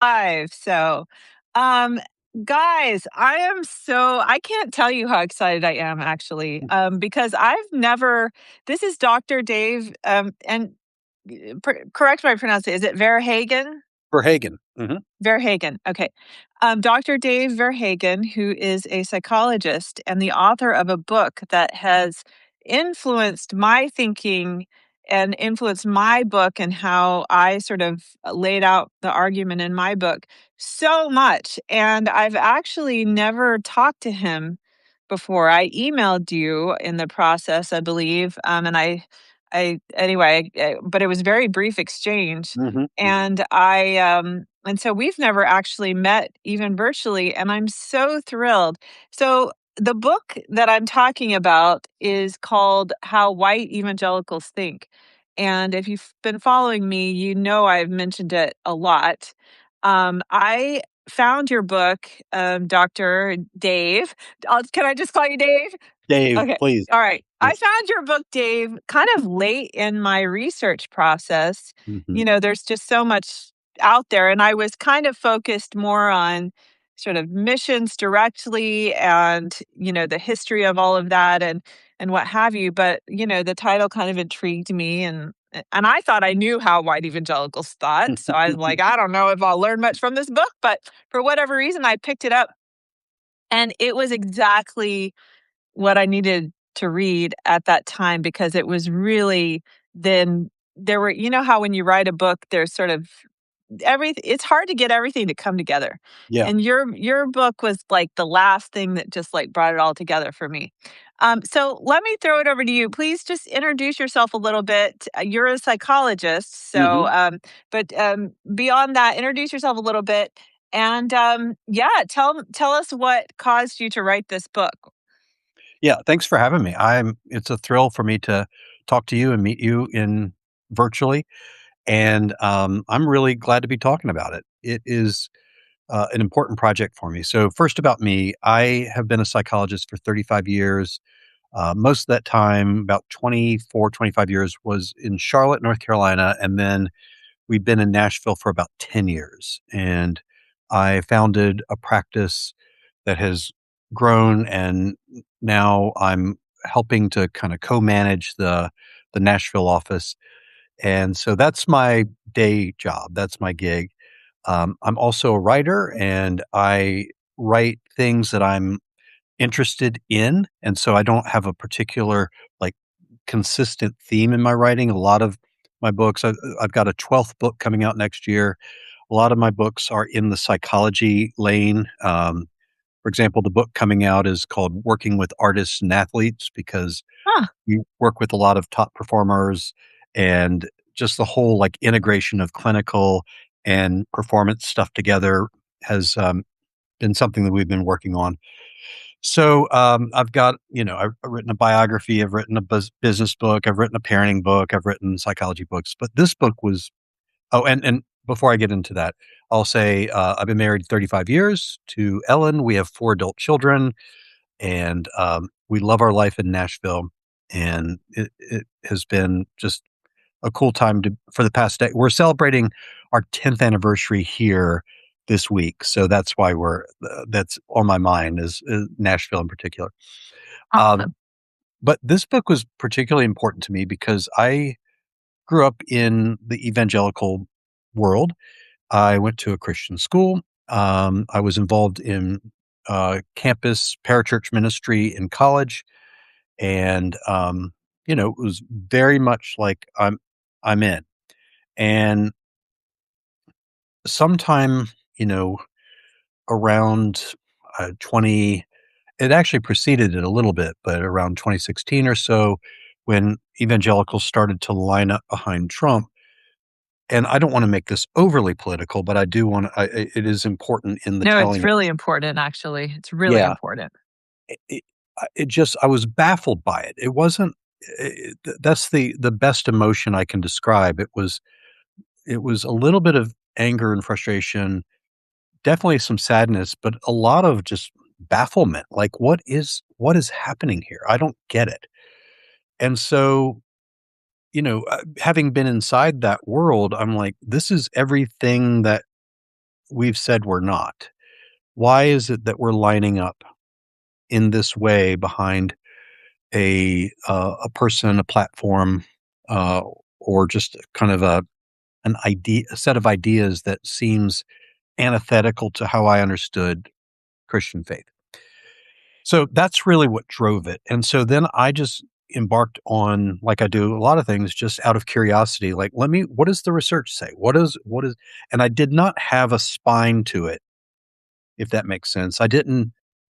Live. Um, guys, I can't tell you how excited I am actually, because this is Dr. Dave, and correct my pronunciation. Is it Verhagen? Verhagen. Verhagen. Okay. Dr. Dave Verhagen, who is a psychologist and the author of a book that has influenced my thinking and influenced my book and how I sort of laid out the argument in my book so much. And I've actually never talked to him before. I emailed you in the process, I believe, but it was very brief exchange, hmm hmm and so we've never actually met even virtually, and I'm so thrilled. So the book that I'm talking about is called How White Evangelicals Think. And if you've been following me, you know I've mentioned it a lot. I found your book, Dr. Dave. Can I just call you Dave? Dave, Okay. please. All right. I Yes. found your book, Dave, kind of late in my research process. hmm There's just so much out there, and I was kind of focused more on sort of missions directly and, the history of all of that and what have you. But, the title kind of intrigued me and I thought I knew how white evangelicals thought. So I was like, I don't know if I'll learn much from this book, but for whatever reason I picked it up and it was exactly what I needed to read at that time because it was really then there were how when you write a book there's sort of everything it's hard to get everything to come together. Yeah. And your book was like the last thing that just like brought it all together for me. So let me throw it over to you. Please just introduce yourself a little bit. You're a psychologist, hmm but beyond that, introduce yourself a little bit, and yeah, tell us what caused you to write this book. Yeah. Thanks for having me. It's a thrill for me to talk to you and meet you in virtually. And I'm really glad to be talking about it. It is an important project for me. So, first about me, I have been a psychologist for 35 years. Most of that time, about 24, 25 years, was in Charlotte, North Carolina. And then we've been in Nashville for about 10 years. And I founded a practice that has grown. And now I'm helping to kind of co-manage the Nashville office. And so that's my day job. That's my gig. I'm also a writer and I write things that I'm interested in. And so I don't have a particular like consistent theme in my writing. A lot of my books, I've got a 12th book coming out next year. A lot of my books are in the psychology lane. For example, the book coming out is called Working with Artists and Athletes because Huh. we work with a lot of top performers and just the whole like integration of clinical and performance stuff together has been something that we've been working on. So I've got, I've written a biography, I've written a business book, I've written a parenting book, I've written psychology books, but this book was, oh, and before I get into that, I'll say I've been married 35 years to Ellen. We have 4 adult children and we love our life in Nashville. And it has been just a cool time for the past day. We're celebrating our 10th anniversary here this week, so that's why that's on my mind is Nashville in particular. Um, Awesome. but this book was particularly important to me because I grew up in the evangelical world. I went to a Christian school. I was involved in campus parachurch ministry in college, and it was very much like I'm in. And sometime, you know, around 20, it actually preceded it a little bit, but around 2016 or so, when evangelicals started to line up behind Trump. And I don't want to make this overly political, but I do want to, it is important in the No, it's telling. really important, actually. It's really Yeah. important. It, it just, I was baffled by it. It wasn't, that's the best emotion I can describe. It was a little bit of anger and frustration, definitely some sadness, but a lot of just bafflement. Like, what is happening here? I don't get it. And so, having been inside that world, I'm like, this is everything that we've said we're not? Why is it that we're lining up in this way behind a person, a platform, uh, or just kind of a set of ideas that seems antithetical to how I understood Christian faith? So that's really what drove it. And so then I just embarked on, like I do a lot of things, just out of curiosity, like, what does the research say? And I did not have a spine to it, if that makes sense. I didn't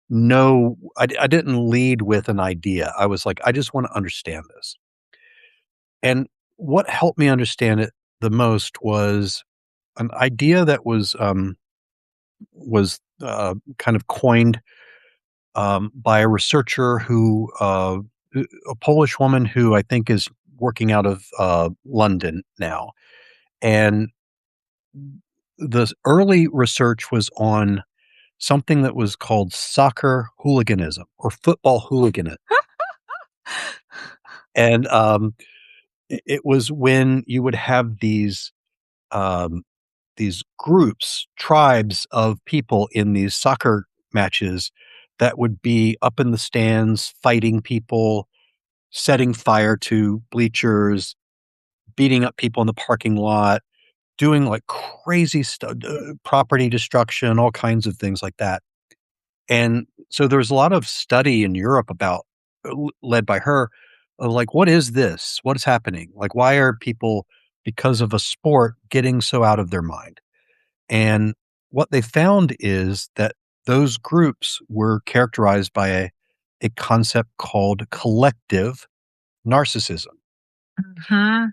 know, I didn't lead with an idea. I was like, I just want to understand this. And what helped me understand it the most was an idea that was kind of coined by a researcher a Polish woman who I think is working out of London now. And the early research was on something that was called soccer hooliganism or football hooliganism. And it was when you would have um, these groups, tribes of people in these soccer matches that would be up in the stands fighting people, setting fire to bleachers, beating up people in the parking lot, doing like crazy stuff, property destruction, all kinds of things like that. And so there's a lot of study in Europe about, led by her, of like, what is this? What is happening? Like, why are people, because of a sport, getting so out of their mind? And what they found is that those groups were characterized by a concept called collective narcissism. Mhm.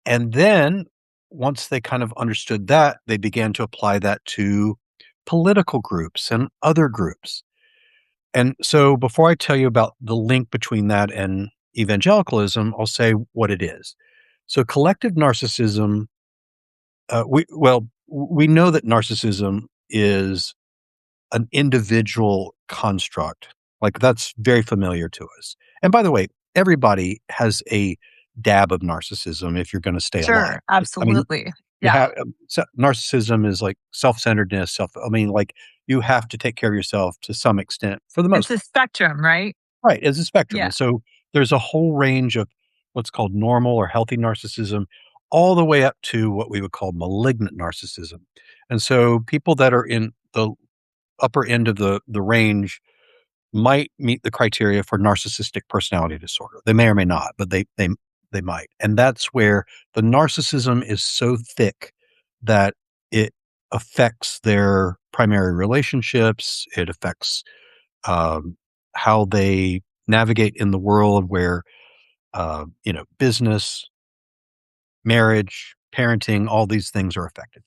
And then once they kind of understood that, they began to apply that to political groups and other groups. And so before I tell you about the link between that and evangelicalism, I'll say what it is. So collective narcissism, we know that narcissism is an individual construct. Like that's very familiar to us. And by the way, everybody has a dab of narcissism if you're going to stay alive. Sure, I mean, absolutely. you Yeah. have narcissism is like self-centeredness, I mean, like you have to take care of yourself to some extent for the It's most a part. spectrum, right? Right, as a spectrum. Yeah. And so there's a whole range of what's called normal or healthy narcissism, all the way up to what we would call malignant narcissism. And so people that are in the upper end of the range might meet the criteria for narcissistic personality disorder. They may or may not, but they might. And that's where the narcissism is so thick that it affects their primary relationships. It affects um, how they navigate in the world where business, marriage, parenting, all these things are affected.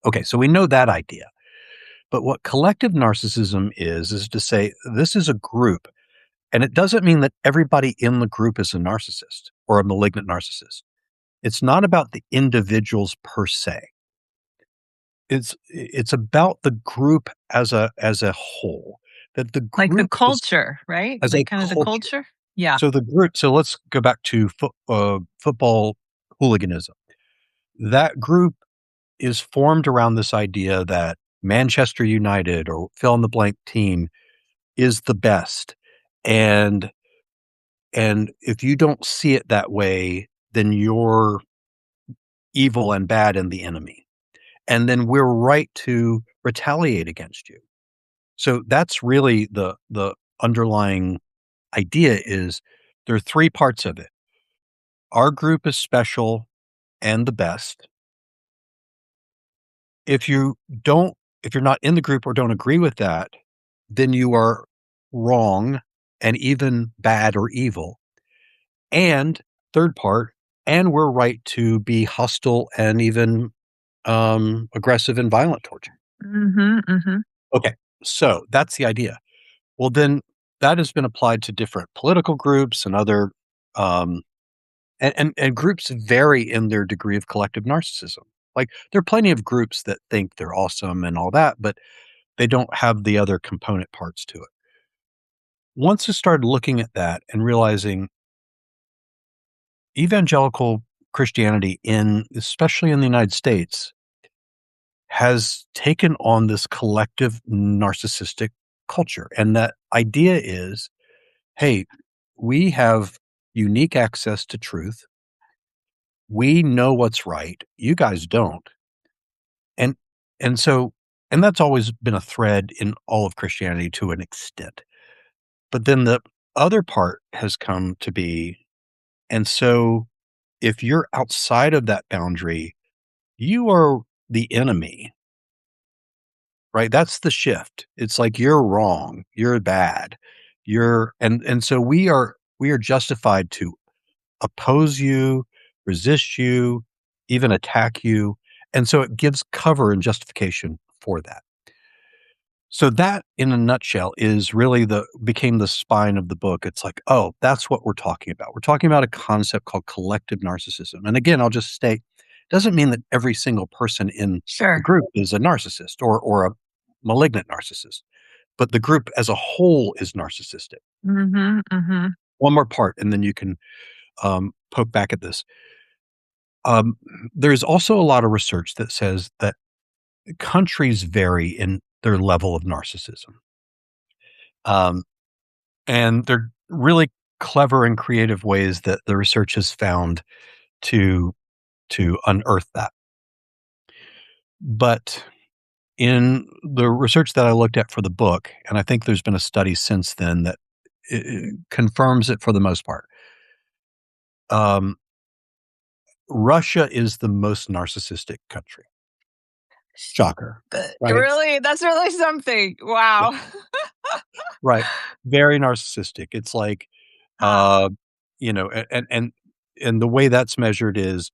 Okay, so we know that idea. But what collective narcissism is to say this is a group. And it doesn't mean that everybody in the group is a narcissist or a malignant narcissist. It's not about the individuals per se. It's about the group as a whole. That the Like the group is culture, right? as a Like kind of the culture. culture? Yeah. So let's go back to football hooliganism. That group is formed around this idea that Manchester United or fill in the blank team is the best. And And if you don't see it that way, then you're evil and bad and the enemy. And then we're right to retaliate against you. So that's really the underlying idea is there are three parts of it. Our group is special and the best. If you don't if you're not in the group or don't agree with that, then you are wrong and even bad or evil. And third part, and we're right to be hostile and even, aggressive and violent towards you. Mhm, mhm. Okay, so that's the idea. Well, then that has been applied to different political groups and other, um and groups vary in their degree of collective narcissism. Like, there are plenty of groups that think they're awesome and all that, but they don't have the other component parts to it. Once I started looking at that and realizing evangelical Christianity especially in the United States, has taken on this collective narcissistic culture. And that idea is, hey, we have unique access to truth. We know what's right. You guys don't. And and so and that's always been a thread in all of Christianity to an extent. But then the other part has come to be, and so if you're outside of that boundary, you are the enemy, right? That's the shift. It's like you're wrong, you're bad. And so we are justified to oppose you, resist you, even attack you. And so it gives cover and justification for that. So that in a nutshell is really the became the spine of the book. It's like, oh, that's what we're talking about. We're talking about a concept called collective narcissism. And again, I'll just state, doesn't mean that every single person in the Sure. group is a narcissist or a malignant narcissist, but the group as a whole is narcissistic. Mhm, mhm. One more part, and then you can poke back at this. Um, there's also a lot of research that says that countries vary in their level of narcissism. Um, and they're really clever and creative ways that the research has found to unearth that. But in the research that I looked at for the book, and I think there's been a study since then that confirms it for the most part. Um, Russia is the most narcissistic country. Shocker, right? Really? That's really something. Yeah, Wow. right. Very narcissistic. It's like, Huh. uh, and the way that's measured is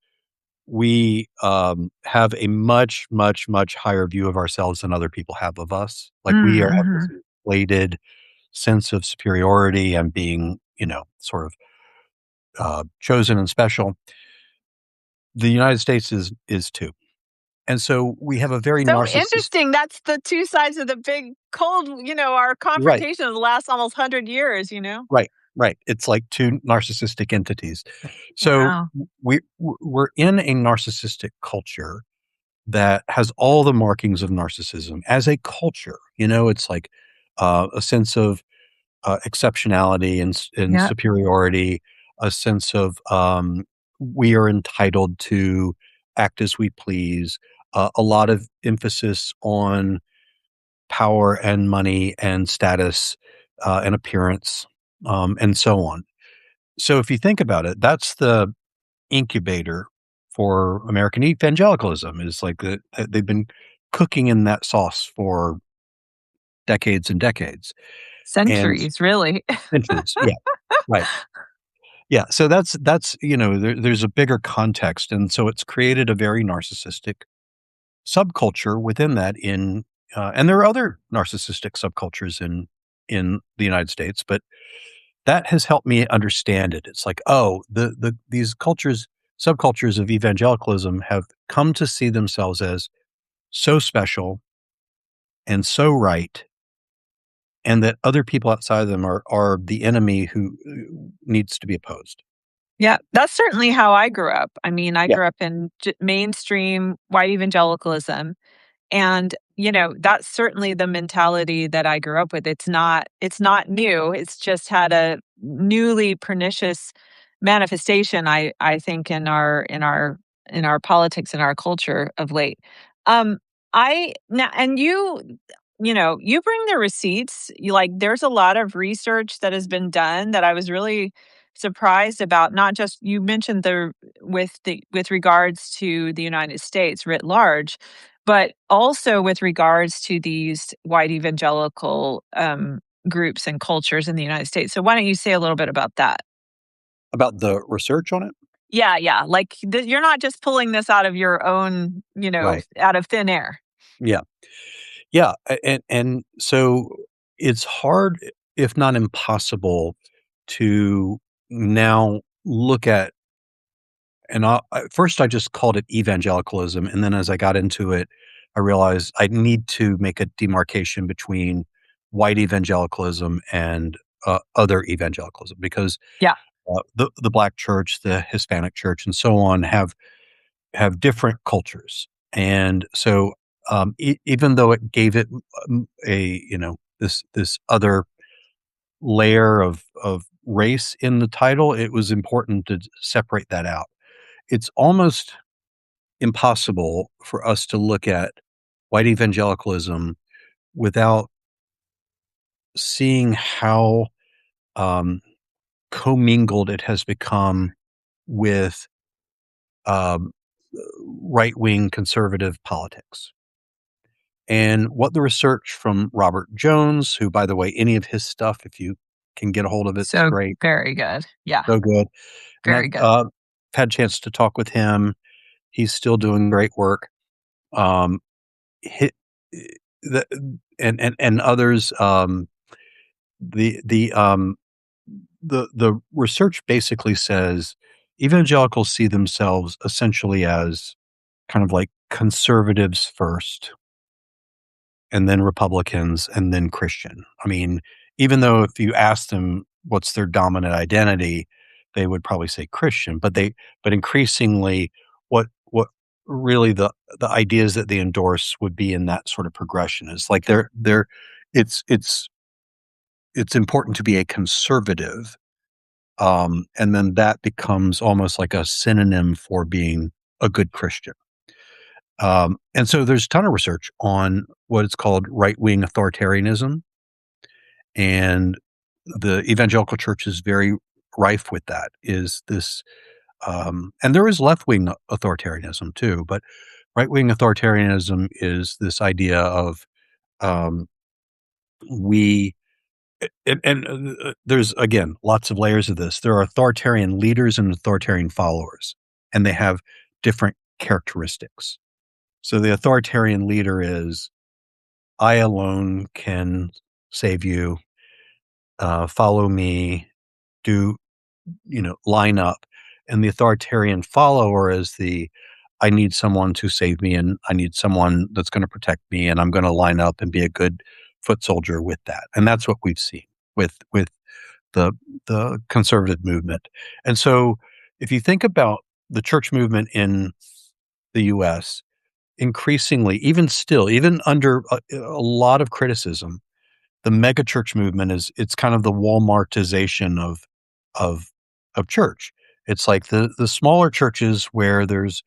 we have a much, much, much higher view of ourselves than other people have of us. Like we Mm, are have this mhm. inflated sense of superiority and being, sort of chosen and special. The United States is too, and so we have a very So narcissist. interesting. That's the 2 sides of the big cold, our Right, confrontation of the last almost 100 years, you know? right, right. It's like two narcissistic entities. So Wow. we're in a narcissistic culture that has all the markings of narcissism as a culture. It's like a sense of exceptionality and Yep. superiority, a sense of we are entitled to act as we please, a lot of emphasis on power and money and status and appearance, and so on. So if you think about it, that's the incubator for American evangelicalism is like they've been cooking in that sauce for decades and decades and Centuries, really. centuries. Yeah, right. Yeah, so there's a bigger context, and so it's created a very narcissistic subculture within that and there are other narcissistic subcultures in the United States, but that has helped me understand it. It's like, oh, these subcultures of evangelicalism have come to see themselves as so special and so right, and that other people outside of them are the enemy who needs to be opposed. Yeah, that's certainly how I grew up. I mean, I Yeah, grew up in mainstream white evangelicalism. And, that's certainly the mentality that I grew up with. It's not new. It's just had a newly pernicious manifestation, I think, in our politics and our culture of late. Um, I now and you bring the receipts. There's a lot of research that has been done that I was really surprised about. Not just you mentioned with regards to the United States writ large, but also with regards to these white evangelical groups and cultures in the United States. So why don't you say a little bit about that? about the research on it? Yeah, yeah. You're not just pulling this out of your own, Right. out of thin air. Yeah. Yeah, and so it's hard, if not impossible, to now look at and at first I just called it evangelicalism, and then as I got into it, I realized I need to make a demarcation between white evangelicalism and, other evangelicalism because, Yeah. the black church, the Hispanic church, and so on have different cultures, and so even though it gave it this other layer of race in the title, it was important to separate that out. It's almost impossible for us to look at white evangelicalism without seeing how um, commingled it has become with um, right wing conservative politics. And what the research from Robert Jones, who, by the way, any of his stuff, if you can get a hold of it, it's So great, very good. Yeah, so good. And very good. I've had a chance to talk with him. He's still doing great work. Um, hi- the, and others. The the um, the research basically says evangelicals see themselves essentially as kind of like conservatives first, and then Republicans, and then Christian. I mean, even though if you ask them what's their dominant identity, they would probably say Christian, but increasingly what really the ideas that they endorse would be in that sort of progression. Is like they're it's it's it's important to be a conservative, and then that becomes almost like a synonym for being a good Christian. And so there's a ton of research on what is called right wing authoritarianism, and the evangelical church is very rife with that. Is this, and there is left wing authoritarianism too, but right wing authoritarianism is this idea of um, we and there's again lots of layers of this. There are authoritarian leaders and authoritarian followers, and they have different characteristics. So the authoritarian leader is, I alone can save you. Follow me. Do line up. And the authoritarian follower is the, I need someone to save me, and I need someone that's going to protect me, and I'm going to line up and be a good foot soldier with that. And that's what we've seen with the the conservative movement. And so if you think about the church movement in the US, increasingly, even still, even under a lot of criticism, the mega church movement it's kind of the Walmartization of of church. It's like the smaller churches where there's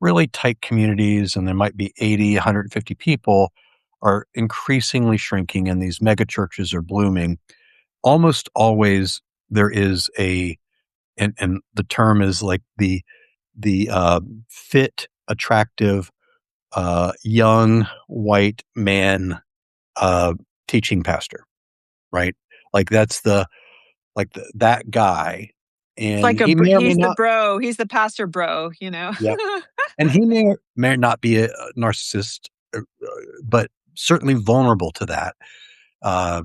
really tight communities and there might be 80, 150 people are increasingly shrinking, and these mega churches are blooming. Almost always there is and the term is like the fit, attractive, young white man uh, teaching pastor, right? Like that's that guy, It's and like he may or may he's the not. bro, he's the pastor bro, you know? Yep, and he may not be a narcissist, but certainly vulnerable to that. Uh,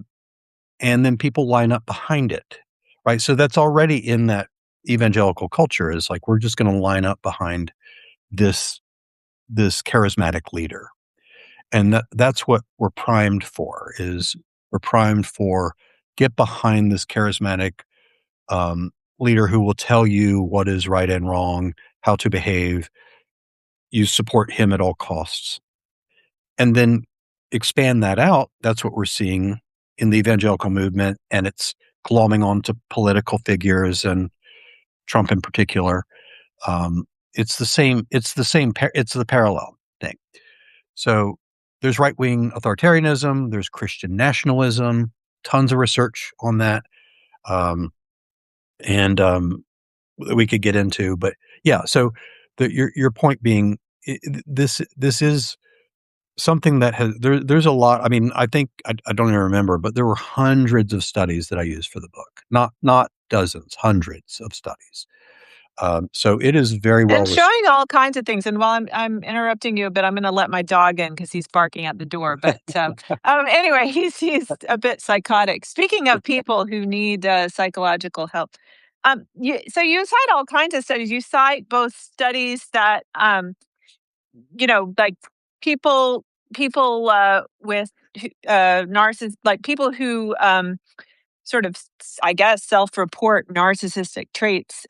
and then people line up behind it, right? So that's already in that evangelical culture, is like we're just going to line up behind this this charismatic leader, and that's what we're primed for. Is we're primed for, get behind this charismatic um, leader who will tell you what is right and wrong, how to behave. You support him at all costs. And then expand that out. That's what we're seeing in the evangelical movement. And it's glomming onto political figures, and Trump in particular. It's the same, it's the parallel thing. So there's right wing authoritarianism, there's Christian nationalism, tons of research on that. Um, and we could get into. But yeah, so your point being, this is something that has there's a lot. I mean, I think I don't even remember, but there were hundreds of studies that I used for the book. Not dozens, hundreds of studies. So it is very well And researched. showing all kinds of things. And while I'm interrupting you a bit, I'm gonna let my dog in because he's barking at the door. But anyway, he's a bit psychotic. Speaking of people who need psychological help, you cite all kinds of studies. You cite both studies that like people with narciss like people who sort of, I guess, self-report narcissistic traits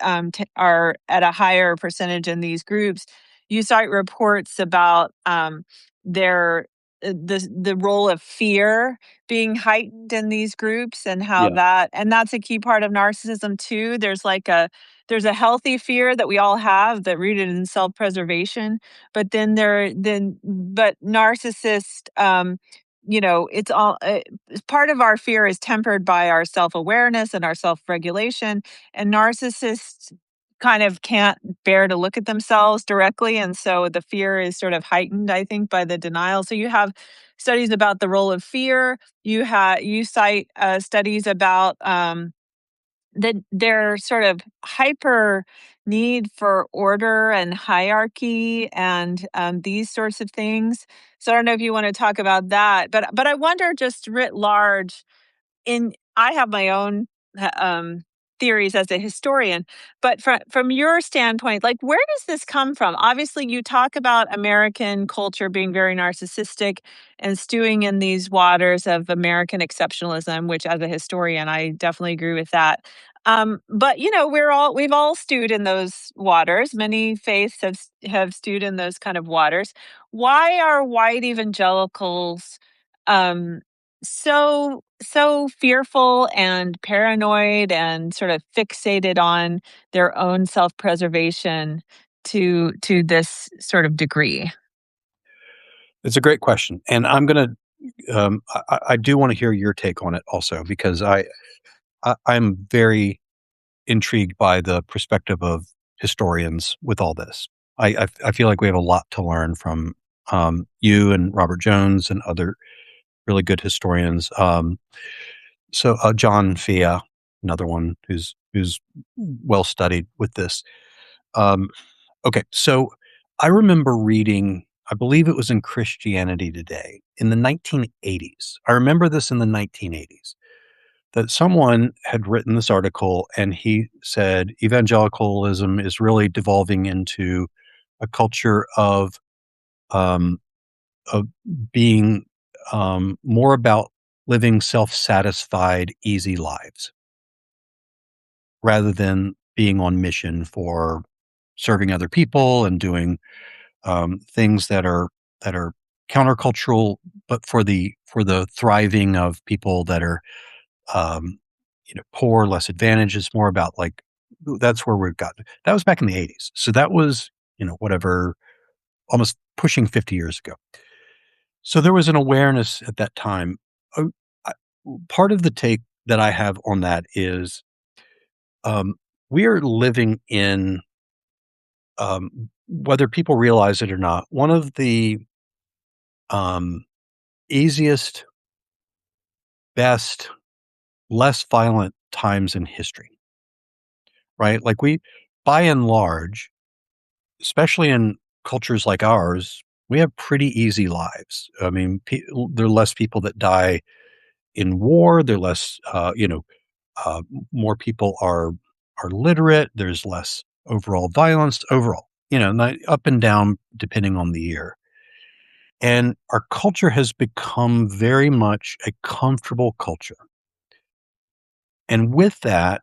are at a higher percentage in these groups. you cite reports about their the role of fear being heightened in these groups, and how Yeah. that and that's a key part of narcissism too. There's a healthy fear that we all have that rooted in self-preservation, but but narcissists, it's all part of our fear is tempered by our self-awareness and our self-regulation, and narcissists kind of can't bear to look at themselves directly, and so the fear is sort of heightened, I think, by the denial. So you have studies about the role of fear. You cite studies about their sort of hyper need for order and hierarchy, and these sorts of things. So I don't know if you want to talk about that, but I wonder, just writ large, in I have my own theories as a historian, but from your standpoint, like, where does this come from? Obviously, you talk about American culture being very narcissistic and stewing in these waters of American exceptionalism, which, as a historian, I definitely agree with that. But we've all stewed in those waters. Many faiths have stewed in those kind of waters. Why are white evangelicals um so fearful and paranoid and sort of fixated on their own self-preservation to this sort of degree? It's a great question, and I'm gonna, I do wanna hear your take on it also because I'm very intrigued by the perspective of historians with all this. I feel like we have a lot to learn from, you and Robert Jones and other really good historians. John Fea, another one who's well studied with this. Um, okay, so I remember reading, I believe it was in Christianity Today in the 1980s. I remember this in the 1980s that someone had written this article and he said evangelicalism is really devolving into a culture um, of being more about living self-satisfied, easy lives rather than being on mission for serving other people and doing things that are countercultural, but for the thriving of people that are um, poor, less advantaged. It's more about like that's where we've got. That was back in the 80s, so that was whatever, almost pushing 50 years ago. So there was an awareness at that time. Uh, I- Part of the take that I have on that is um, we are living in, whether people realize it or not, one of the um, easiest, best, less violent times in history, right? Like by and large, especially in cultures like ours, we have pretty easy lives. I mean, there are less people that die in war. There are less, more people are literate. There's less overall violence. Overall, not up and down depending on the year. And our culture has become very much a comfortable culture. And with that,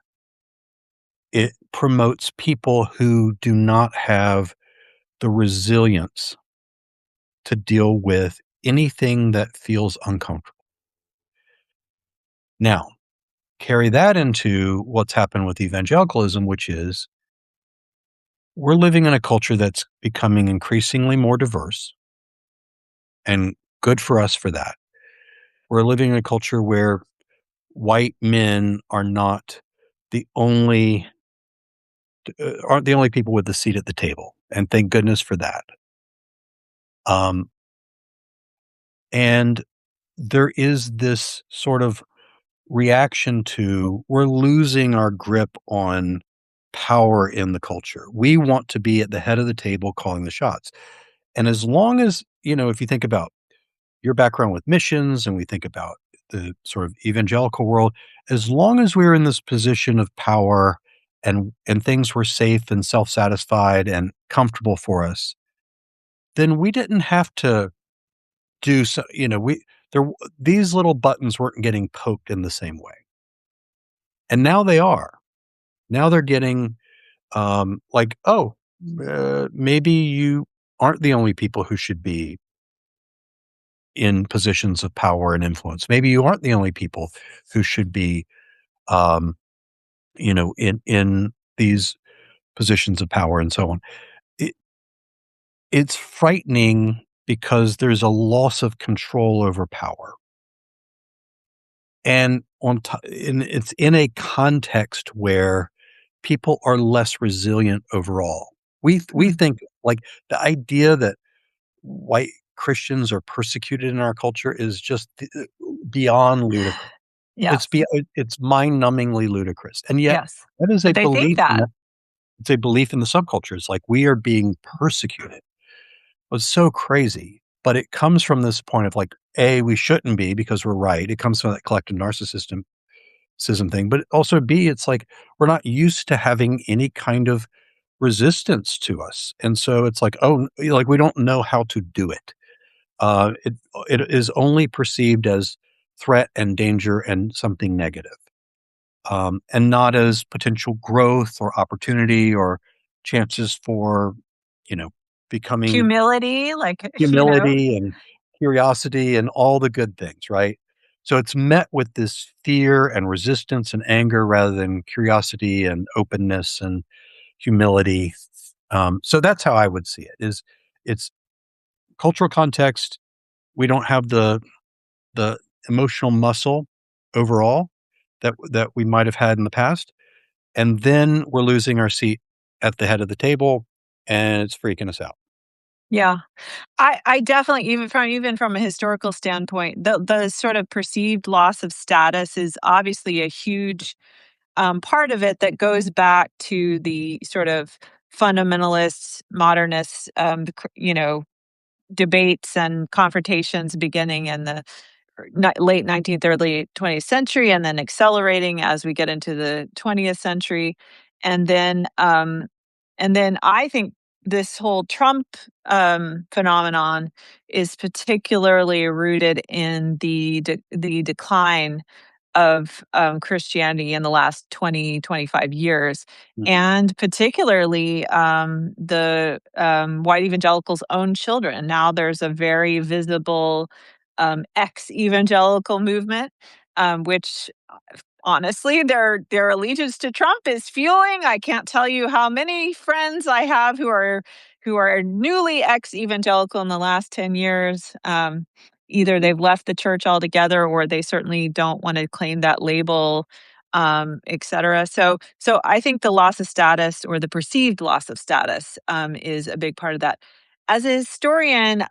it promotes people who do not have the resilience to deal with anything that feels uncomfortable. Now, carry that into what's happened with evangelicalism, which is we're living in a culture that's becoming increasingly more diverse and good for us for that. We're living in a culture where white men are not the only aren't the only people with the seat at the table, and thank goodness for that. Um, and there is this sort of reaction to we're losing our grip on power in the culture. We want to be at the head of the table calling the shots. And as long as, if you think about your background with missions and we think about the sort of evangelical world, as long as we're in this position of power and things were safe and self-satisfied and comfortable for us, then we didn't have to do so, we there these little buttons weren't getting poked in the same way. And now they are. Now they're getting like, oh, maybe you aren't the only people who should be in positions of power and influence. Maybe you aren't the only people who should be, um, in these positions of power and so on. It it's frightening because there's a loss of control over power. And it's in a context where people are less resilient overall. We Mm. think, like, the idea that white Christians are persecuted in our culture is just beyond ludicrous. Yes. It's mind-numbingly ludicrous, and yet Yes. that is a But they think belief in that. the it's a belief in the subcultures, like, we are being persecuted. It's so crazy, but it comes from this point of, like, A, we shouldn't be because we're right. It comes from that collective narcissism thing, but also B, it's like we're not used to having any kind of resistance to us, and so it's like, oh, like, we don't know how to do it. It is only perceived as threat and danger and something negative, and not as potential growth or opportunity or chances for, you know, becoming Humility, like, humility and curiosity and all the good things, right? So it's met with this fear and resistance and anger rather than curiosity and openness and humility. So that's how I would see it. Is it's cultural context. We don't have the emotional muscle overall that we might have had in the past, and then we're losing our seat at the head of the table, and it's freaking us out. yeah. I definitely even from a historical standpoint, the sort of perceived loss of status is obviously a huge, part of it that goes back to the sort of fundamentalists, modernists, debates and confrontations beginning in the late 19th, early 20th century, and then accelerating as we get into the 20th century. And then I think this whole Trump phenomenon is particularly rooted in the decline of Christianity in the last 20-25 years, Mhm, and particularly the white evangelicals' own children. Now there's a very visible ex evangelical movement, which honestly, their allegiance to Trump is fueling. I can't tell you how many friends I have who are newly ex-evangelical in the last 10 years. Either they've left the church altogether or they certainly don't want to claim that label, et cetera. So I think the loss of status or the perceived loss of status is a big part of that. As a historian,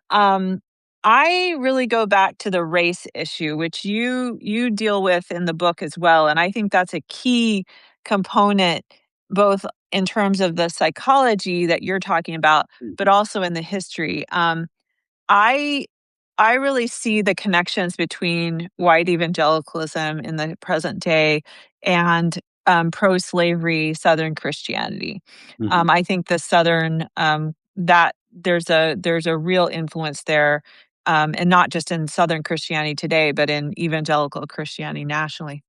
I really go back to the race issue, which you deal with in the book as well, and I think that's a key component, both in terms of the psychology that you're talking about, but mhm, also in the history. I I really see the connections between white evangelicalism in the present day and pro-slavery Southern Christianity. mhm, I think the Southern that there's a real influence there, and not just in Southern Christianity today, but in evangelical Christianity nationally.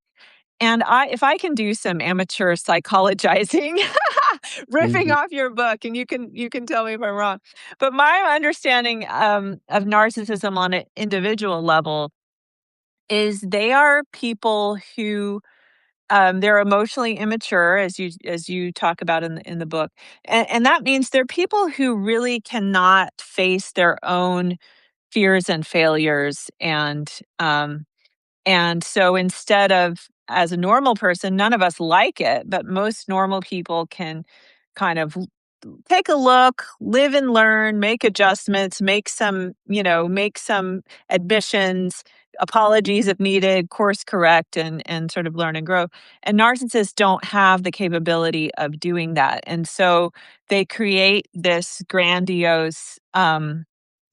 And if I can do some amateur psychologizing, riffing mhm, off your book, and you can tell me if I'm wrong. But my understanding of narcissism on an individual level is they are people who they're emotionally immature, as you talk about in the book, and that means they're people who really cannot face their own fears and failures, and so instead of, as a normal person, none of us like it, but most normal people can kind of take a look, live and learn, make adjustments, make some admissions, apologies if needed, course correct, and sort of learn and grow. And narcissists don't have the capability of doing that. And so they create this grandiose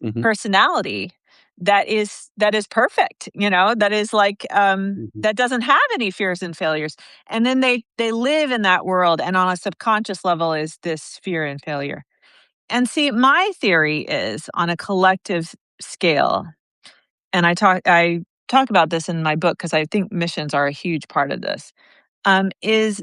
mhm, personality that is perfect, that is like, mhm, that doesn't have any fears and failures. And then they live in that world, and on a subconscious level is this fear and failure. And see, my theory is on a collective scale, and I talk about this in my book because I think missions are a huge part of this, is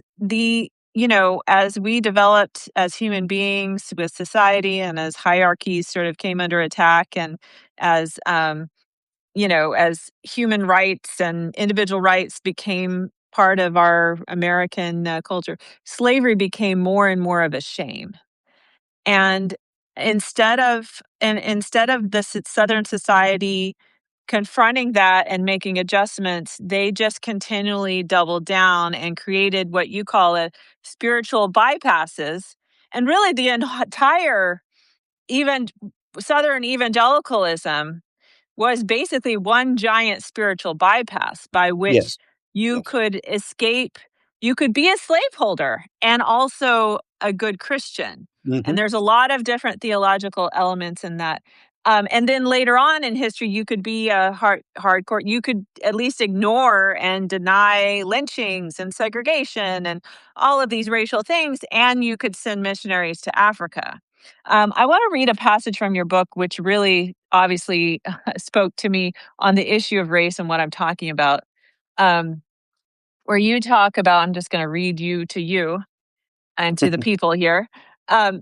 as we developed as human beings with society and as hierarchies sort of came under attack and as, as human rights and individual rights became part of our American culture, slavery became more and more of a shame. And instead of the Southern society confronting that and making adjustments, they just continually doubled down and created what you call a spiritual bypasses. And really, the entire even Southern evangelicalism was basically one giant spiritual bypass by which Yes. you Yes. could escape. You could be a slaveholder and also a good Christian. Mhm. And there's a lot of different theological elements in that. And then later on in history, you could be a hardcore, you could at least ignore and deny lynchings and segregation and all of these racial things, and you could send missionaries to Africa. I want to read a passage from your book, which really obviously spoke to me on the issue of race and what I'm talking about. Um, where you talk about, I'm just going to read you and to the people here.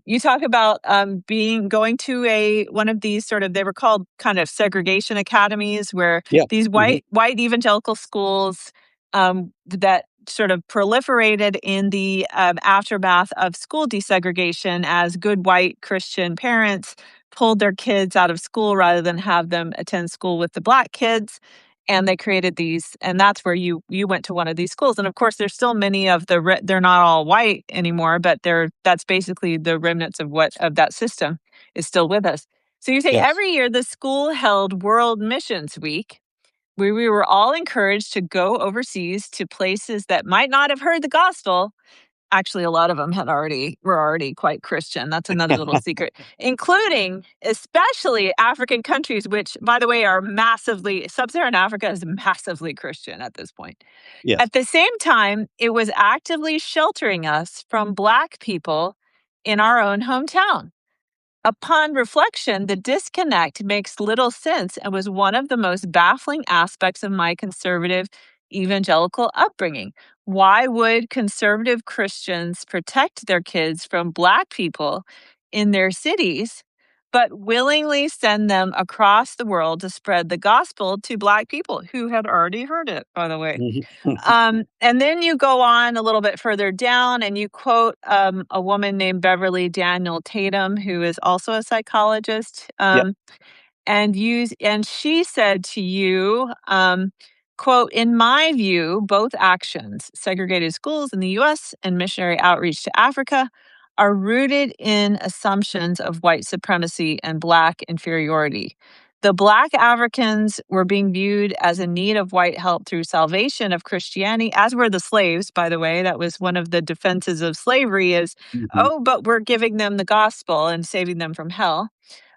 You talk about being going to a one of these sort of, they were called kind of segregation academies, where Yeah. these Mhm. white evangelical schools that sort of proliferated in the aftermath of school desegregation, as good white Christian parents pulled their kids out of school rather than have them attend school with the black kids. And they created these, and that's where you went to one of these schools. And of course there's still many of they're not all white anymore, but that's basically the remnants of what of that system is still with us. So you say Yes. every year the school held World Missions Week, where we were all encouraged to go overseas to places that might not have heard the gospel. Actually, a lot of them were already quite Christian. That's another little secret, including especially African countries, which, by the way, are massively Sub-Saharan Africa is massively Christian at this point. Yes. At the same time, it was actively sheltering us from Black people in our own hometown. Upon reflection, the disconnect makes little sense and was one of the most baffling aspects of my conservative evangelical upbringing. Why would conservative Christians protect their kids from Black people in their cities, but willingly send them across the world to spread the gospel to Black people who had already heard it, by the way? Mhm. And then you go on a little bit further down and you quote a woman named Beverly Daniel Tatum, who is also a psychologist. Yeah. And she said to you, quote, in my view, both actions, segregated schools in the US and missionary outreach to Africa, are rooted in assumptions of white supremacy and Black inferiority. The Black Africans were being viewed as in need of white help through salvation of Christianity, as were the slaves, by the way. That was one of the defenses of slavery is, Mhm. oh, but we're giving them the gospel and saving them from hell,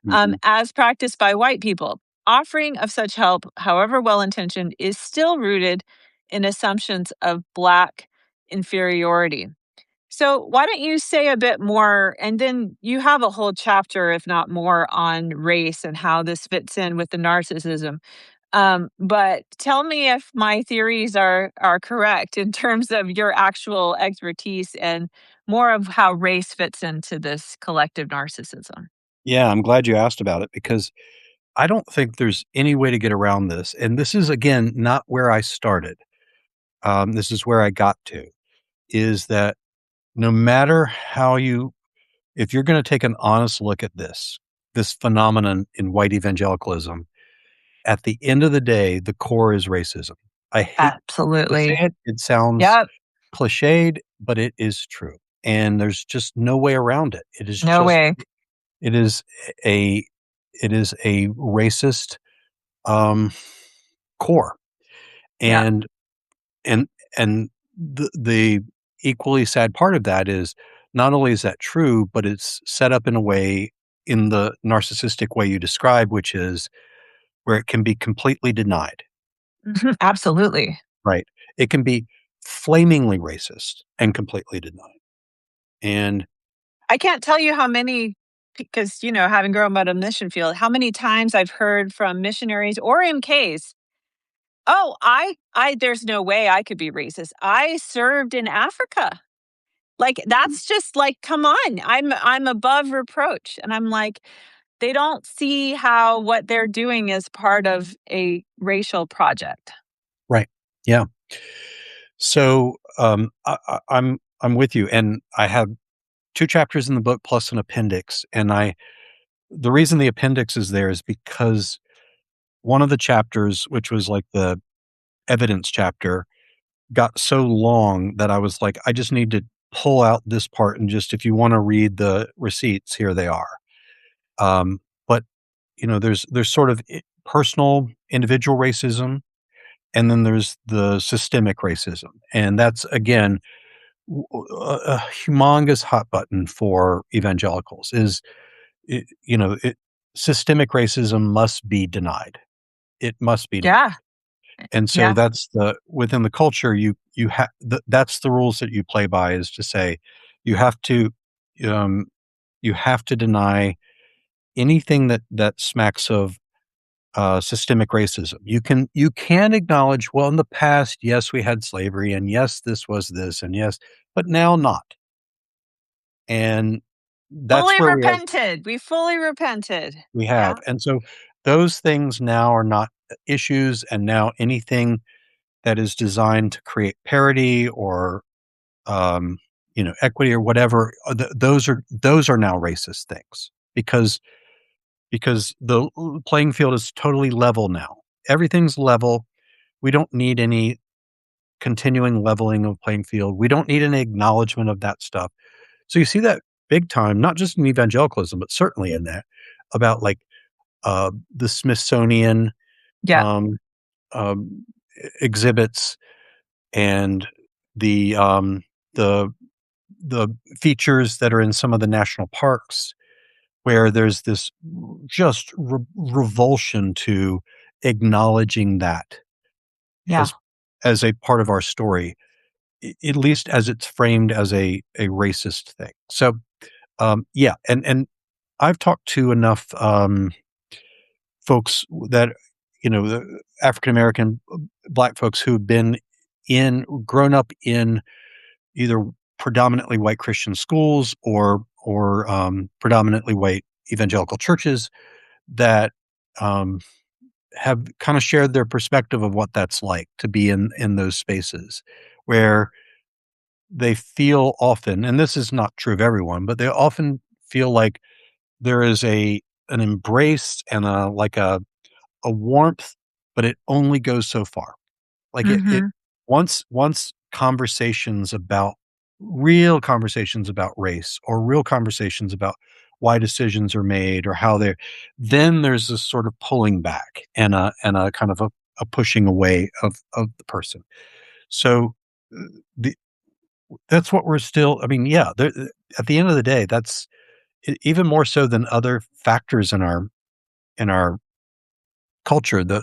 Mhm. as practiced by white people. Offering of such help, however well intentioned, is still rooted in assumptions of Black inferiority. So, why don't you say a bit more? And then you have a whole chapter, if not more, on race and how this fits in with the narcissism. But tell me if my theories are correct in terms of your actual expertise and more of how race fits into this collective narcissism. Yeah, I'm glad you asked about it because I don't think there's any way to get around this, and this is, again, not where I started. This is where I got to, is that no matter how you if you're gonna take an honest look at this phenomenon in white evangelicalism, at the end of the day, the core is racism. I hate to say Absolutely. it, it sounds Yep. cliched, but it is true, and there's just no way around it. No way. It is a it is a racist, um, core, Yeah. and and the equally sad part of that is not only is that true, but it's set up in a way in the narcissistic way you describe, which is where it can be completely denied, Mhm. Absolutely. right? It can be flamingly racist and completely denied. And I can't tell you how many, because, having grown up on a mission field, how many times I've heard from missionaries or MKs, oh, there's no way I could be racist. I served in Africa. Like, that's just like, come on, I'm above reproach. And I'm like, they don't see how what they're doing is part of a racial project. Right. Yeah. So, I'm with you, and I have 2 chapters in the book plus an appendix, and I the reason the appendix is there is because one of the chapters, which was like the evidence chapter, got so long that I was like, "I just need to pull out this part and just if you wanna read the receipts, here they are." But, there's sort of personal individual racism, and then there's the systemic racism, and that's, again, a humongous hot button for evangelicals is it, systemic racism must be denied. It must be denied. Yeah. And so Yeah. that's the within the culture you have that's the rules that you play by is to say you have to um you have to deny anything that smacks of systemic racism. You can acknowledge, well, in the past, yes, we had slavery, and yes, this was this, and yes, but now not. And that's Fully where we have repented. We fully repented. we have. Yeah. And so those things now are not issues, and now anything that is designed to create parity or um, equity or whatever, those are now racist things because the playing field is totally level now. Everything's level. We don't need any continuing leveling of playing field. We don't need any acknowledgement of that stuff. So you see that big time, not just in evangelicalism, but certainly in that about like the Smithsonian Yeah. um, exhibits and the um, the the features that are in some of the national parks where there's this just revulsion to acknowledging that Yeah. as as a part of our story, at least as it's framed as a racist thing. So yeah, and I've talked to enough folks that the African American black folks who've been in grown up in either predominantly white Christian schools or predominantly white evangelical churches that um, have kind of shared their perspective of what that's like to be in those spaces where they feel often, and this is not true of everyone, but they often feel like there is an embrace and a warmth, but it only goes so far. Like it Mhm. once conversations about real conversations about race or real conversations about why decisions are made or how they're then there's this sort of pulling back and a kind of a pushing away of the person. So the that's what we're still I mean, yeah, at the end of the day, that's even more so than other factors in our culture. The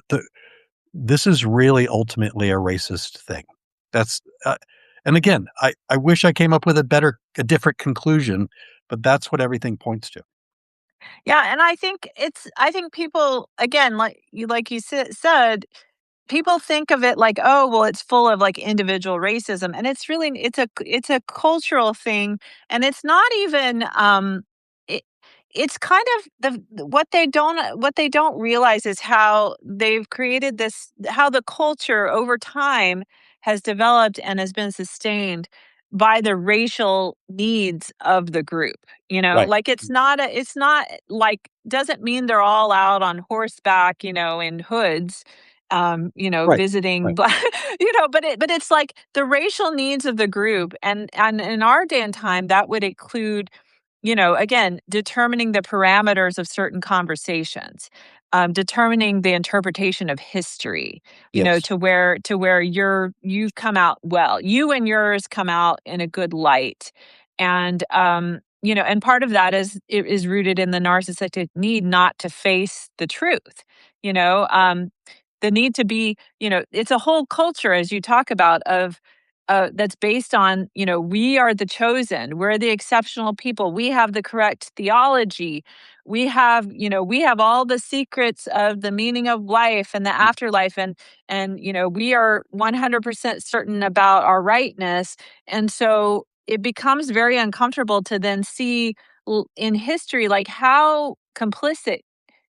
This is really ultimately a racist thing. That's and again, I wish I came up with a different conclusion, but that's what everything points to. Yeah, and I think people, again, like you said, people think of it like, "Oh, well, it's full of, like, individual racism," and it's a cultural thing, and it's not even, it it's kind of what they don't realize is how they've created this how the culture over time has developed and has been sustained by the racial needs of the group, Right. Like, it's not, like, doesn't mean they're all out on horseback, in hoods, Right. visiting Right. black, but it's like the racial needs of the group, and in our day and time, that would include, again, determining the parameters of certain conversations, determining the interpretation of history, Yes. to where you've come out well, you and yours come out in a good light, and and part of that is rooted in the narcissistic need not to face the truth, you know, um, the need to be, it's a whole culture, as you talk about, of that's based on, we are the chosen, we're the exceptional people, we have the correct theology, we have all the secrets of the meaning of life and the afterlife, and we are 100% certain about our rightness, and so it becomes very uncomfortable to then see in history, like how complicit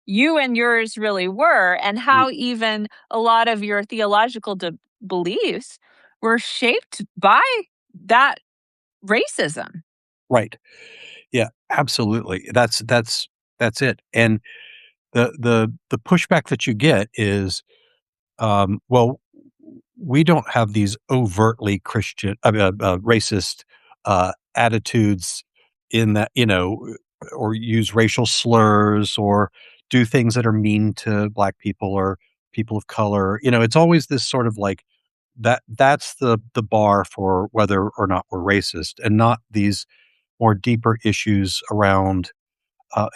you and yours really were, and Mm, how even a lot of your theological beliefs were shaped by that racism. right. Yeah, absolutely. That's it. And the pushback that you get is, well, we don't have these overtly racist attitudes in that, or use racial slurs or do things that are mean to black people or people of color. It's always this sort of like that's the bar for whether or not we're racist, and not these more deeper issues around.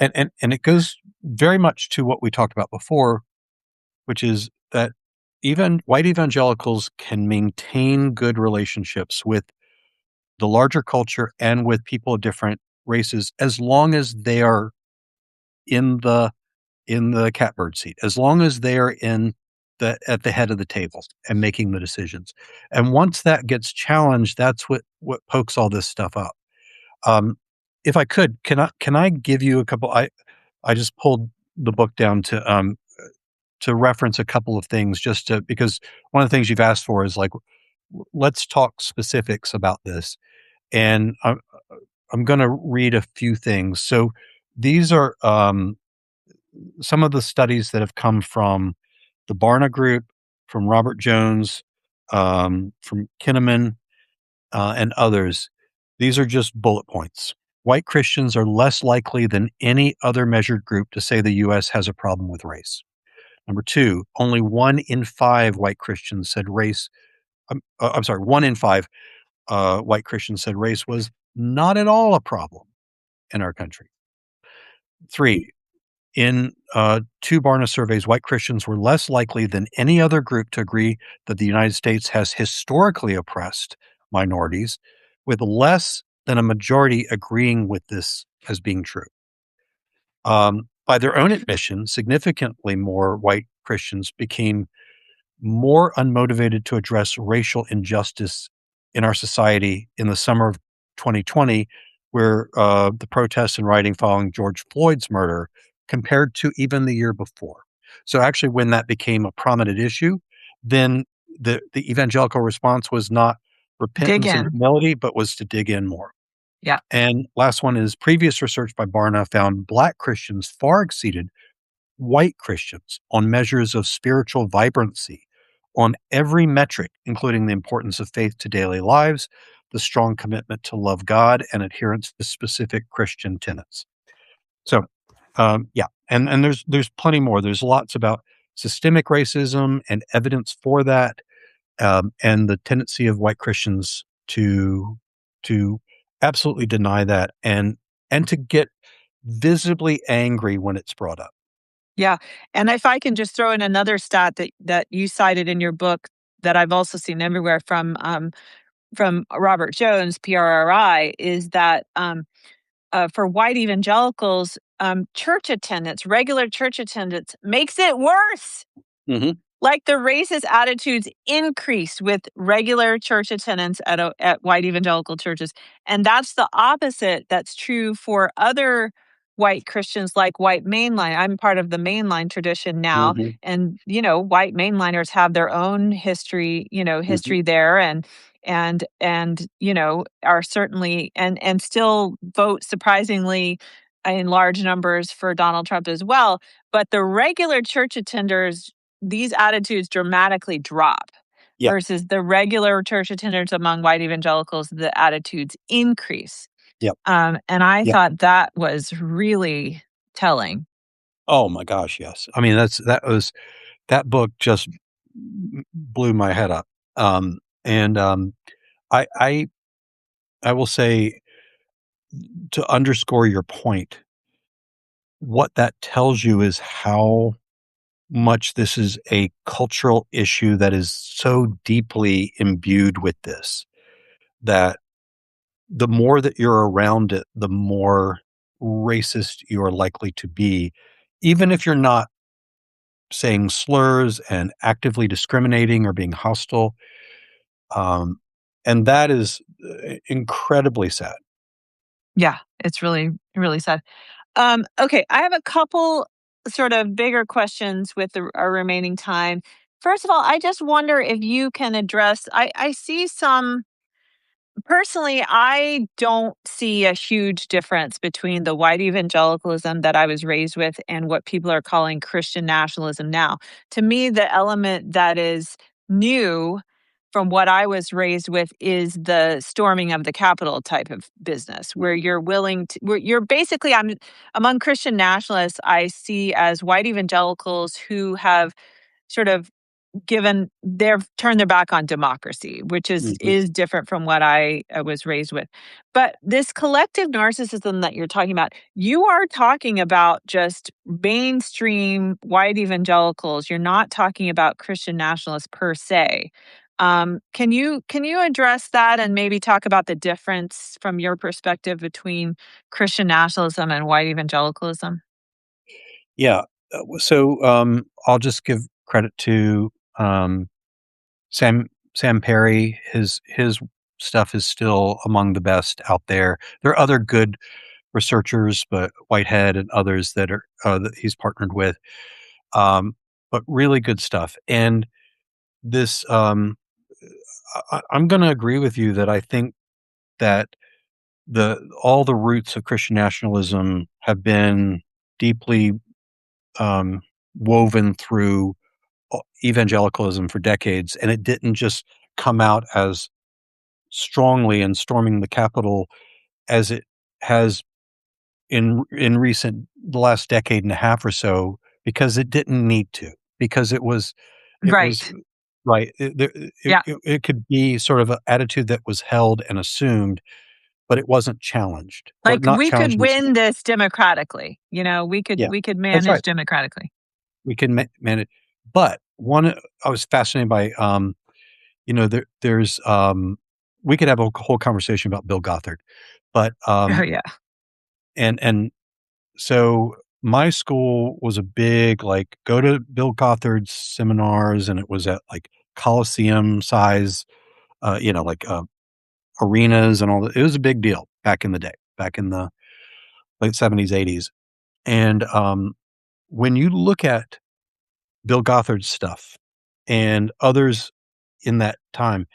And it goes very much to what we talked about before, which is that even white evangelicals can maintain good relationships with the larger culture and with people of different races as long as they are in the catbird seat, as long as they are in the at the head of the table and making the decisions. And once that gets challenged, that's what pokes all this stuff up. Um, if I could, can I give you a couple? I just pulled the book down to reference a couple of things, just to because one of the things you've asked for is like, let's talk specifics about this. And I'm going to read a few things. So these are some of the studies that have come from the Barna Group, from Robert Jones, from Kinnaman, and others. These are just bullet points. White Christians are less likely than any other measured group to say the U.S. has a problem with race. Number two, only 1 in 5 white Christians said race. I'm sorry, 1 in 5 white Christians said race was not at all a problem in our country. Three, in 2 Barna surveys, white Christians were less likely than any other group to agree that the United States has historically oppressed minorities, with less than a majority agreeing with this as being true. By their own admission, significantly more white Christians became more unmotivated to address racial injustice in our society in the summer of 2020, where the protests and rioting following George Floyd's murder, compared to even the year before. So actually, when that became a prominent issue, then the evangelical response was not Dig repentance and in. humility, but was to dig in more. Yeah. And last one is previous research by Barna found Black Christians far exceeded white Christians on measures of spiritual vibrancy on every metric, including the importance of faith to daily lives, the strong commitment to love God, and adherence to specific Christian tenets. So, yeah, and there's plenty more. There's lots about systemic racism and evidence for that, and the tendency of white Christians to absolutely deny that and to get visibly angry when it's brought up. Yeah, and if I can just throw in another stat that you cited in your book that I've also seen everywhere from Robert Jones, PRRI, is that for white evangelicals, church attendance, regular church attendance, makes it worse. Mhm, Like, the racist attitudes increase with regular church attendance at white evangelical churches, and that's the opposite that's true for other white Christians, like white mainline. I'm part of the mainline tradition now, mhm, and, white mainliners have their own history, mhm. history there, are certainly and still vote surprisingly in large numbers for Donald Trump as well. But the regular church attenders, these attitudes dramatically drop Yeah, versus the regular church attenders among white evangelicals, the attitudes increase. yep, And I yeah. thought that was really telling. Oh my gosh, yes. I mean, that book just blew my head up. And I I I will say, to underscore your point, what that tells you is how much this is a cultural issue that is so deeply imbued with this, that the more that you're around it, the more racist you are likely to be, even if you're not saying slurs and actively discriminating or being hostile. Um, and that is incredibly sad. Yeah, it's really, really sad. Okay, I have a couple sort of bigger questions with our remaining time. First of all, I just wonder if you can address. I see some. Personally, I don't see a huge difference between the white evangelicalism that I was raised with and what people are calling Christian nationalism now. To me, the element that is new from what I was raised with is the storming of the Capitol type of business, where you're willing to, where you're basically, I'm among Christian nationalists, I see as white evangelicals who have sort of they've turned their back on democracy, which Mhm. is different from what I was raised with. But this collective narcissism that you're talking about, you are talking about just mainstream white evangelicals. You're not talking about Christian nationalists per se. Can you address that and maybe talk about the difference from your perspective between Christian nationalism and white evangelicalism? Yeah, I'll just give credit to, um, Sam Sam Perry. His stuff is still among the best out there. There are other good researchers, but Whitehead and others that he's partnered with, but really good stuff. And this, I'm gonna agree with you that I think that the all the roots of Christian nationalism have been deeply, um, woven through evangelicalism for decades, and it didn't just come out as strongly in storming the Capitol as it has in recent the last decade and a half or so, because it didn't need to, because it was Right. right. Yeah. It could be sort of an attitude that was held and assumed, but it wasn't challenged, or Like, not we could challenged in the win this democratically, we could yeah, we could that's manage right. democratically. We can manage, but one I was fascinated by, there's, we could have a whole conversation about Bill Gothard, but, Oh, yeah. and so my school was a big, like, go to Bill Gothard's seminars, and it was at, like, Coliseum size, like, arenas and all that. It was a big deal back in the day, back in the late '70s, '80s, and, when you look at Bill Gothard's stuff and others in that time,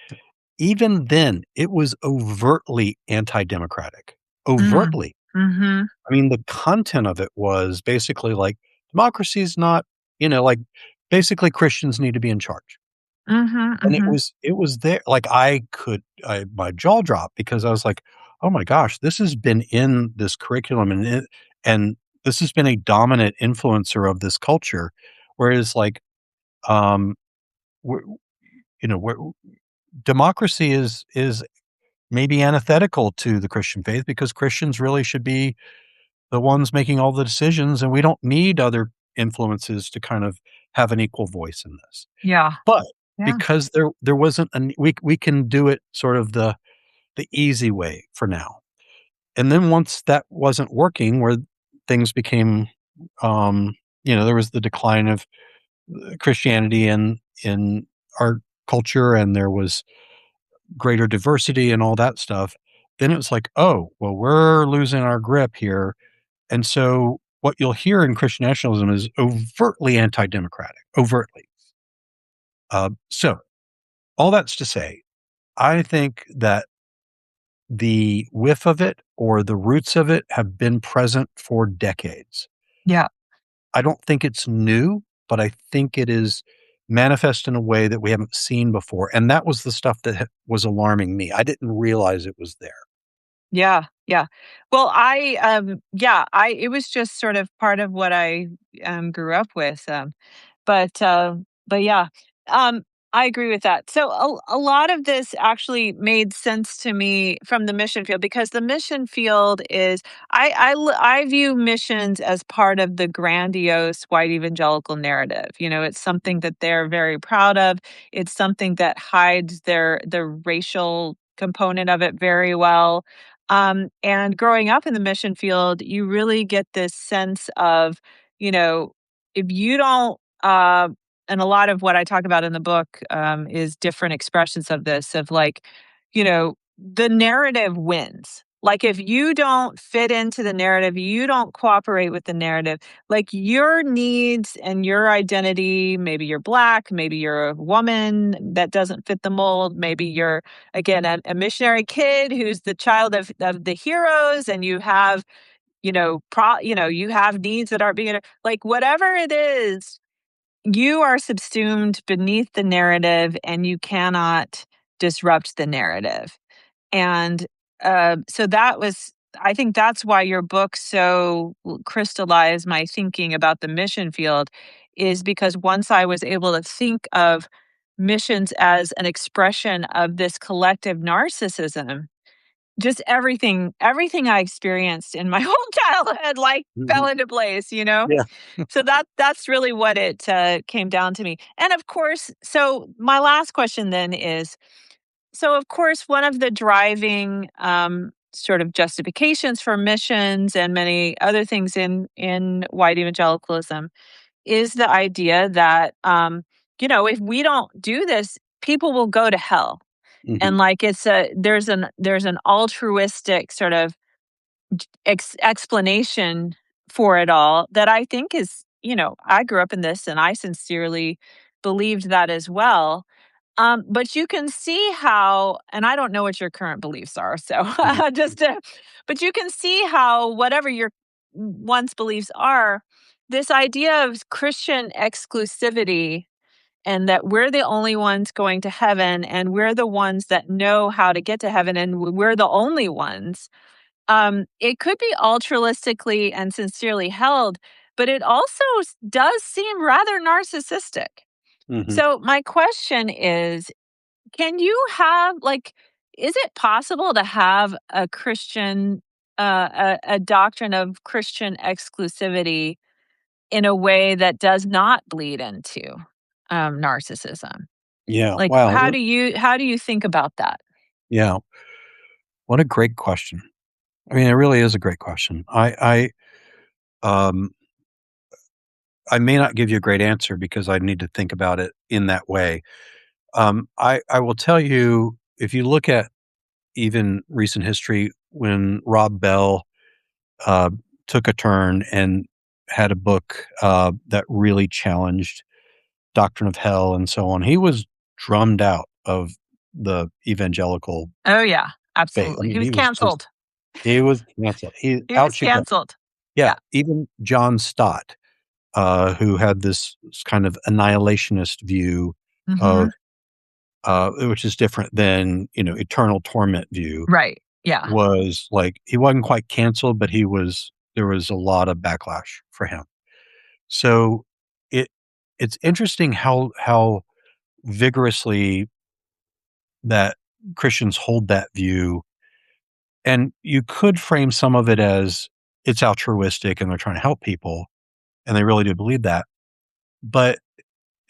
even then, it was overtly anti-democratic. Mm. Overtly. Mhm. I mean, the content of it was basically like, democracy is not, like, basically Christians need to be in charge. Mhm, And it mhm. was it was there, like, my jaw dropped because I was like, "Oh my gosh, this has been in this curriculum, and this has been a dominant influencer of this culture." Whereas, like, um, we're we're democracy is maybe antithetical to the Christian faith, because Christians really should be the ones making all the decisions, and we don't need other influences to kind of have an equal voice in this. Yeah. But Yeah. because there wasn't an we can do it sort of the easy way for now. And then once that wasn't working, where things became, um, there was the decline of Christianity in our culture, and there was greater diversity and all that stuff, then it was like, "Oh, well, we're losing our grip here." And so what you'll hear in Christian nationalism is overtly anti-democratic, overtly. So all that's to say, I think that the whiff of it or the roots of it have been present for decades. Yeah. I don't think it's new, but I think it is manifest in a way that we haven't seen before. And that was the stuff that was alarming me. I didn't realize it was there. Yeah, yeah. Well, yeah, I it was just sort of part of what I, grew up with, but, uh, but yeah, um, I agree with that. So a lot of this actually made sense to me from the mission field, because the mission field is I view missions as part of the grandiose white evangelical narrative. It's something that they're very proud of. It's something that hides the racial component of it very well. And growing up in the mission field, you really get this sense of, you know, if you don't, and a lot of what I talk about in the book is different expressions of this, of like, the narrative wins. Like, if you don't fit into the narrative, you don't cooperate with the narrative, like, your needs and your identity, maybe you're Black, maybe you're a woman that doesn't fit the mold, maybe you're, again, a missionary kid who's the child of the heroes, and you have, you have needs that aren't being, like, whatever it is, you are subsumed beneath the narrative, and you cannot disrupt the narrative. And, so that was I think that's why your book so crystallized my thinking about the mission field, is because once I was able to think of missions as an expression of this collective narcissism, just everything I experienced in my whole childhood, like, fell Mhm. into place, you know? Yeah. So that's really what it, came down to me. And of course, so my last question then is, so, of course, one of the driving, sort of justifications for missions and many other things in white evangelicalism is the idea that, if we don't do this, people will go to hell. Mhm. And, like, there's an altruistic sort of explanation for it all that I think is, I grew up in this and I sincerely believed that as well. But you can see how, and I don't know what your current beliefs are, so Mhm. but you can see how whatever your once beliefs are, this idea of Christian exclusivity and that we're the only ones going to heaven and we're the ones that know how to get to heaven and we're the only ones. It could be altruistically and sincerely held, but it also does seem rather narcissistic. Mhm. So my question is, can you have, like, is it possible to have a Christian, a doctrine of Christian exclusivity in a way that does not bleed into, narcissism? Yeah. Like, Wow. how do you think about that? Yeah. What a great question. I mean, it really is a great question. Um, I may not give you a great answer because I need to think about it in that way. I will tell you, if you look at even recent history, when Rob Bell uh, took a turn and had a book that really challenged doctrine of hell and so on, he was drummed out of the evangelical Oh, yeah, faith. I absolutely. He mean, was canceled. he was canceled. He was Out you go. canceled. Yeah, Yeah. even John Stott, who had this kind of annihilationist view of, Mhm. which is different than, eternal torment view, Right. Yeah. was like he wasn't quite canceled, but there was a lot of backlash for him. So it it's interesting how vigorously that Christians hold that view, and you could frame some of it as it's altruistic and they're trying to help people, and they really do believe that. But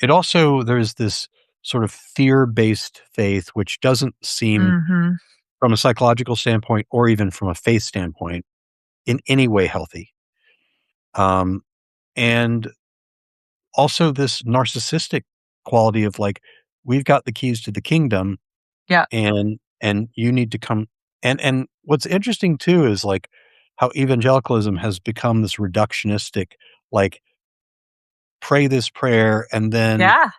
it also there's this sort of fear-based faith, which doesn't seem, Mhm. from a psychological standpoint or even from a faith standpoint, in any way healthy. Um, and also this narcissistic quality of like, we've got the keys to the kingdom, Yeah. and you need to come. And what's interesting too is like how evangelicalism has become this reductionistic, like, pray this prayer and then Yeah.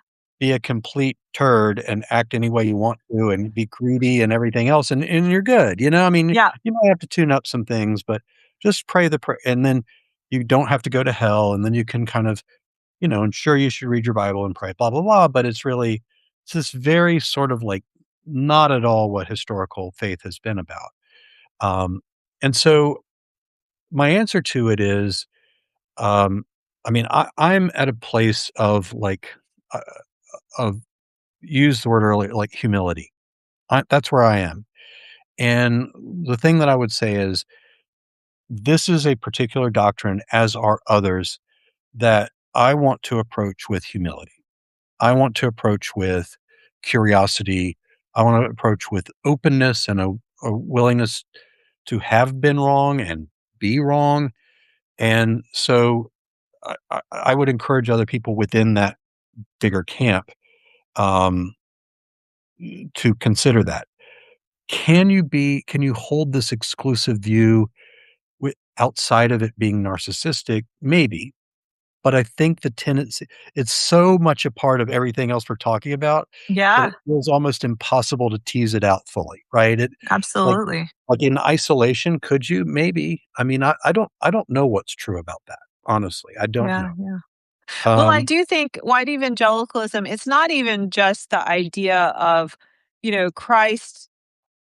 be a complete turd and act any way you want to and be greedy and everything else, and you're good, I mean, Yeah. you might have to tune up some things, but just pray the prayer, and then you don't have to go to hell, and then you can kind of, and sure, you should read your Bible and pray, blah, blah, blah, but it's this very sort of like not at all what historical faith has been about. Um, and so my answer to it is, um, I mean, I'm at a place of like, uh, of used the word earlier, like humility. That's where I am. And the thing that I would say is this is a particular doctrine, as are others, that I want to approach with humility. I want to approach with curiosity. I want to approach with openness and a willingness to have been wrong and be wrong. And so I would encourage other people within that bigger camp, um, to consider that. can you hold this exclusive view outside of it being narcissistic? Maybe. But I think the tendency it's so much a part of everything else we're talking about that Yeah, it feels almost impossible to tease it out fully, right? Like absolutely. like in isolation, could you? Maybe. I mean, I don't know what's true about that, honestly. I don't Yeah, know. yeah. Well, I Um, do think white evangelicalism, it's not even just the idea of, Christ,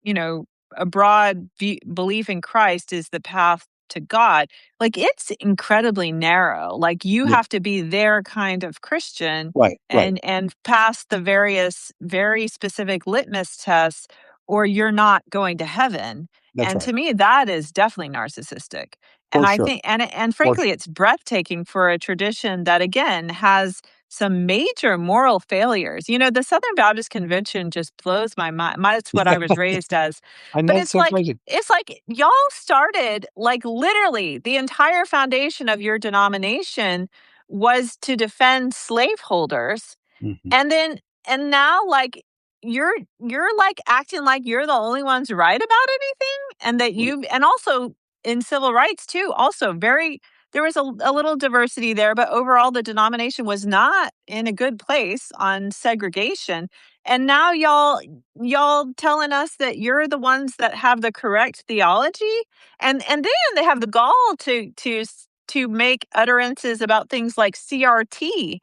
you know, a broad belief in Christ is the path to God. Like it's incredibly narrow. Like you yeah, have to be their kind of Christian right, right. and pass the various very specific litmus tests or you're not going to heaven. That's And right. to me that is definitely narcissistic. And For I sure. think and For frankly sure. it's breathtaking for a tradition that again has some major moral failures. The Southern Baptist Convention just blows my mind. That's what I was raised as. I But know it's so crazy. it's like y'all started like literally the entire foundation of your denomination was to defend slaveholders Mhm. and then and now, like, you're, like, acting like you're the only ones right about anything, and that Right. you and also in civil rights too, also very there was a little diversity there, but overall the denomination was not in a good place on segregation, and now y'all telling us that you're the ones that have the correct theology, and then they have the gall to make utterances about things like CRT,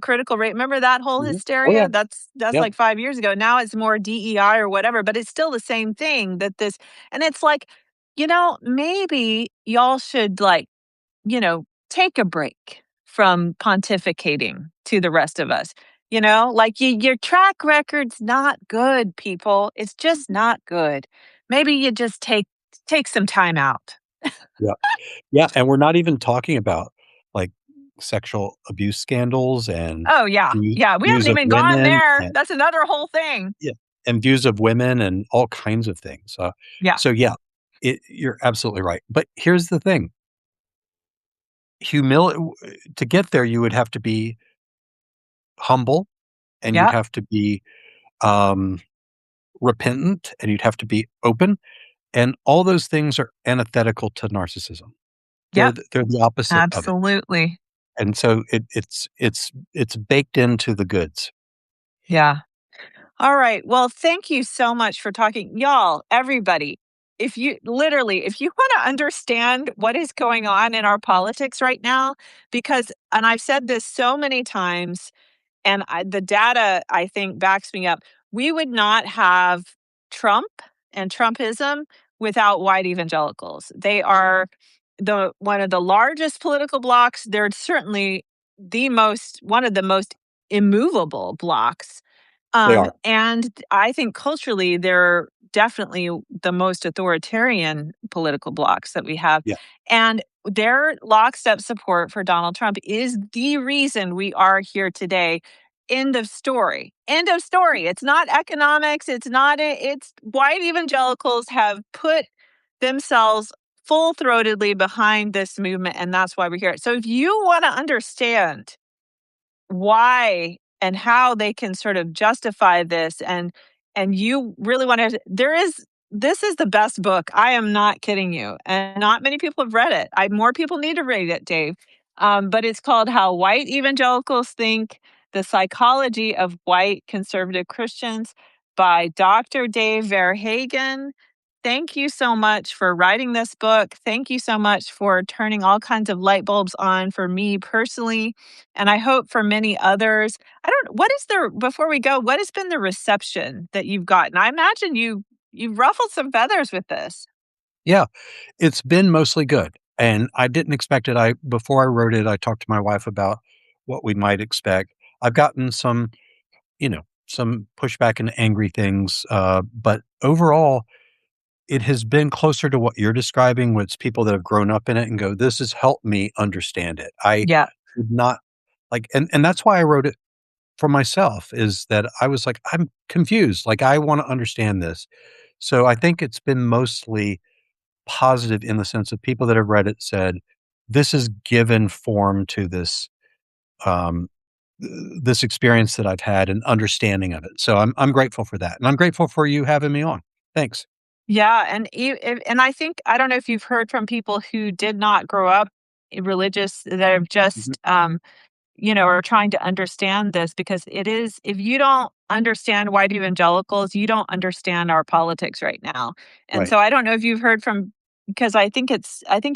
critical rate. Remember that whole Mhm. Oh, yeah. hysteria? That's Yeah. like 5 years ago. Now it's more DEI or whatever, but it's still the same thing that this and it's like, maybe y'all should like, take a break from pontificating to the rest of us. Like your track record's not good, people. It's just not good. Maybe you just take some time out. Yeah. Yeah, and we're not even talking about, like, sexual abuse scandals and Oh yeah. Yeah, we views haven't of even gone women there. and That's another whole thing. yeah, and views of women and all kinds of things, Yeah. so yeah, you're absolutely right, but here's the thing, humility to get there, you would have to be humble, and you'd Yeah. have to be, um, repentant, and you'd have to be open, and all those things are antithetical to narcissism. Yep. They're the opposite of it. Absolutely. And so it's baked into the goods. Yeah. All right. Well, thank you so much for talking. Y'all, everybody, if you want to understand what is going on in our politics right now, and I've said this so many times, and the data, I think, backs me up. We would not have Trump and Trumpism without white evangelicals. They are the one of the largest political blocs. They're certainly one of the most immovable blocks They are. and I think culturally, they're definitely the most authoritarian political blocs that we have. Yeah, And their lockstep support for Donald Trump is the reason we are here today. End of story. End of story. It's not economics. It's white evangelicals have put themselves full throatedly behind this movement. And that's why we're here. So if you want to understand why and how they can sort of justify this and you really want to this is the best book. I am not kidding you. And not many people have read it. More people need to read it, Dave. But it's called How White Evangelicals Think: The Psychology of White Conservative Christians by Dr. Dave Verhaagen. Thank you so much for writing this book. Thank you so much for turning all kinds of light bulbs on for me personally and I hope for many others. I don't what is the before we go, what has been the reception that you've gotten? I imagine you've ruffled some feathers with this. yeah, it's been mostly good, and I didn't expect it. I Before I wrote it, I talked to my wife about what we might expect. I've gotten some pushback and angry things, but overall, it has been closer to what you're describing, with people that have grown up in it and go, "This has helped me understand it." I Yeah. would not and that's why I wrote it for myself, is that I was like, "I'm confused, like, I wanna understand this." So, I think it's been mostly positive in the sense of people that have read it said, "This has given form to um, this experience that I've had and understanding of it." So, I'm grateful for that, and I'm grateful for you having me on. Thanks. Yeah, and I think I don't know if you've heard from people who did not grow up religious that have Mhm. just, are trying to understand this because it is if you don't understand white evangelicals, you don't understand our politics right now. And Right. so I don't know if you've heard from because I think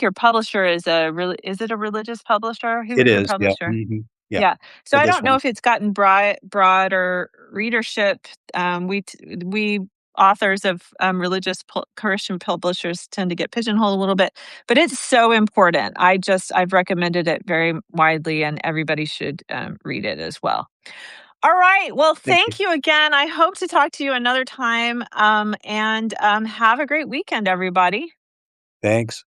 your publisher is is it a religious publisher? Who It is your is, yeah, publisher? mhm, yeah, Yeah. So for I this don't know one. if it's gotten broader readership. We authors of Christian publishers tend to get pigeonholed a little bit, but it's so important. I've recommended it very widely, and everybody should read it as well. All right. Well, Thank you. thank you again. I hope to talk to you another time. And have a great weekend, everybody. Thanks.